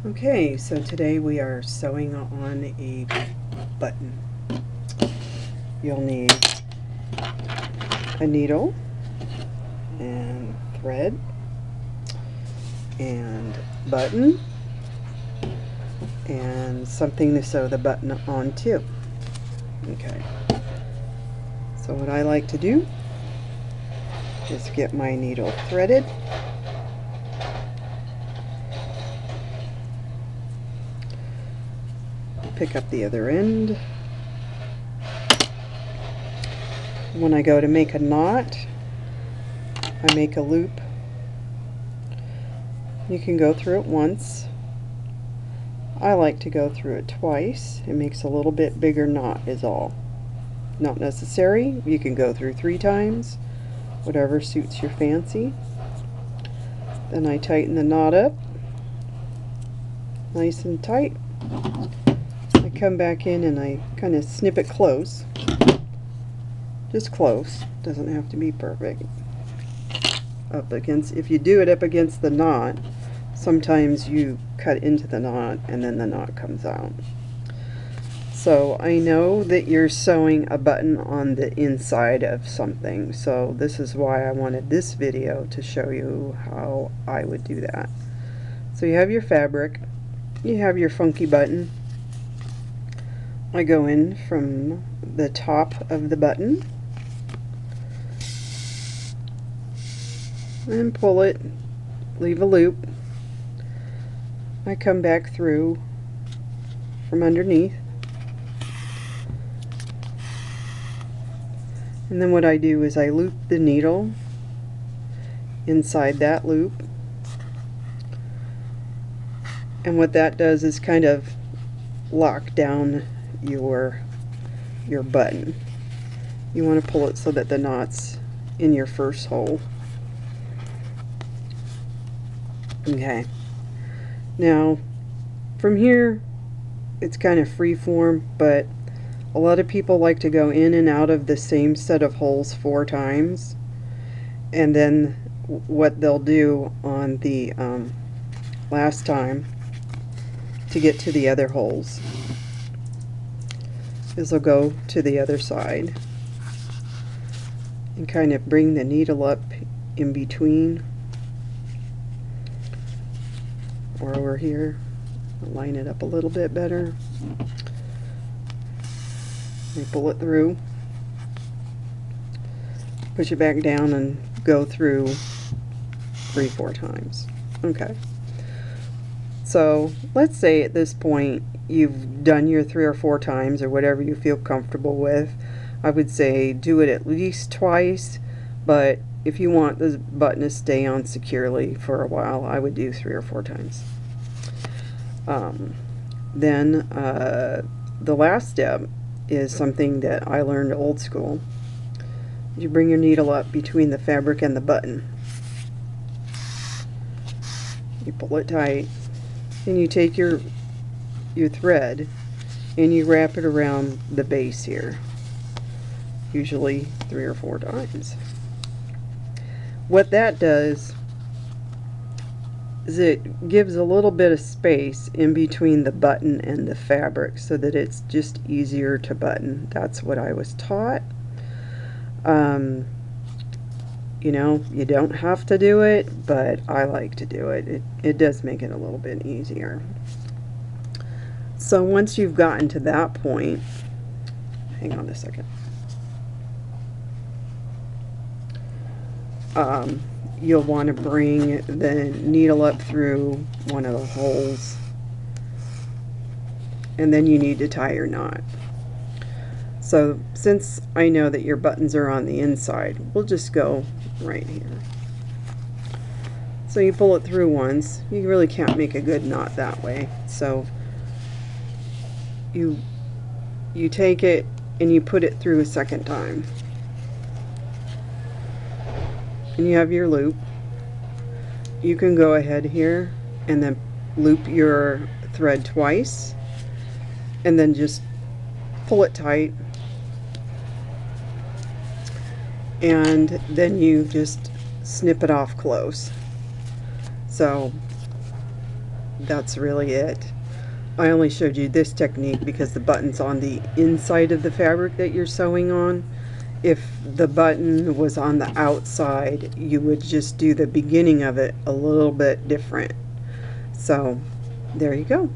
Okay, so today we are sewing on a button. You'll need a needle and thread and button and something to sew the button onto. Okay, so what I like to do is get my needle threaded, pick up the other end. When I go to make a knot, I make a loop. You can go through it once. I like to go through it twice. It makes a little bit bigger knot is all. Not necessary. You can go through 3 times, whatever suits your fancy. Then I tighten the knot up nice and tight. I come back in and I kind of snip it close. Just close. Doesn't have to be perfect. Up against, if you do it up against the knot, sometimes you cut into the knot and then the knot comes out. So I know that you're sewing a button on the inside of something, so this is why I wanted this video to show you how I would do that. So you have your fabric, you have your funky button. I go in from the top of the button and pull it, leave a loop. I come back through from underneath, and then what I do is I loop the needle inside that loop, and what that does is kind of lock down your button. You want to pull it so that the knot's in your first hole. Okay, now from here it's kind of free form, but a lot of people like to go in and out of the same set of holes 4 times, and then what they'll do on the last time to get to the other holes is they'll go to the other side and kind of bring the needle up in between, or over here, line it up a little bit better. You pull it through, push it back down, and go through 3-4 times. Okay, so let's say at this point you've done your 3 or 4 times, or whatever you feel comfortable with. I would say do it at least twice, but if you want the button to stay on securely for a while, I would do 3 or 4 times. Then the last step is something that I learned old school. You bring your needle up between the fabric and the button. You pull it tight, and you take your thread and you wrap it around the base here, usually 3 or 4 times. What that does is it gives a little bit of space in between the button and the fabric so that it's just easier to button. That's what I was taught. You know, you don't have to do it, but I like to do it. It does make it a little bit easier. So once you've gotten to that point, hang on a second. You'll want to bring the needle up through one of the holes, and then you need to tie your knot. So since I know that your buttons are on the inside, we'll just go right here. So you pull it through once. You really can't make a good knot that way, so you take it and you put it through a second time, and you have your loop. You can go ahead here and then loop your thread twice, and then just pull it tight, and then you just snip it off close. So that's really it. I only showed you this technique because the button's on the inside of the fabric that you're sewing on. If the button was on the outside, you would just do the beginning of it a little bit different. So there you go.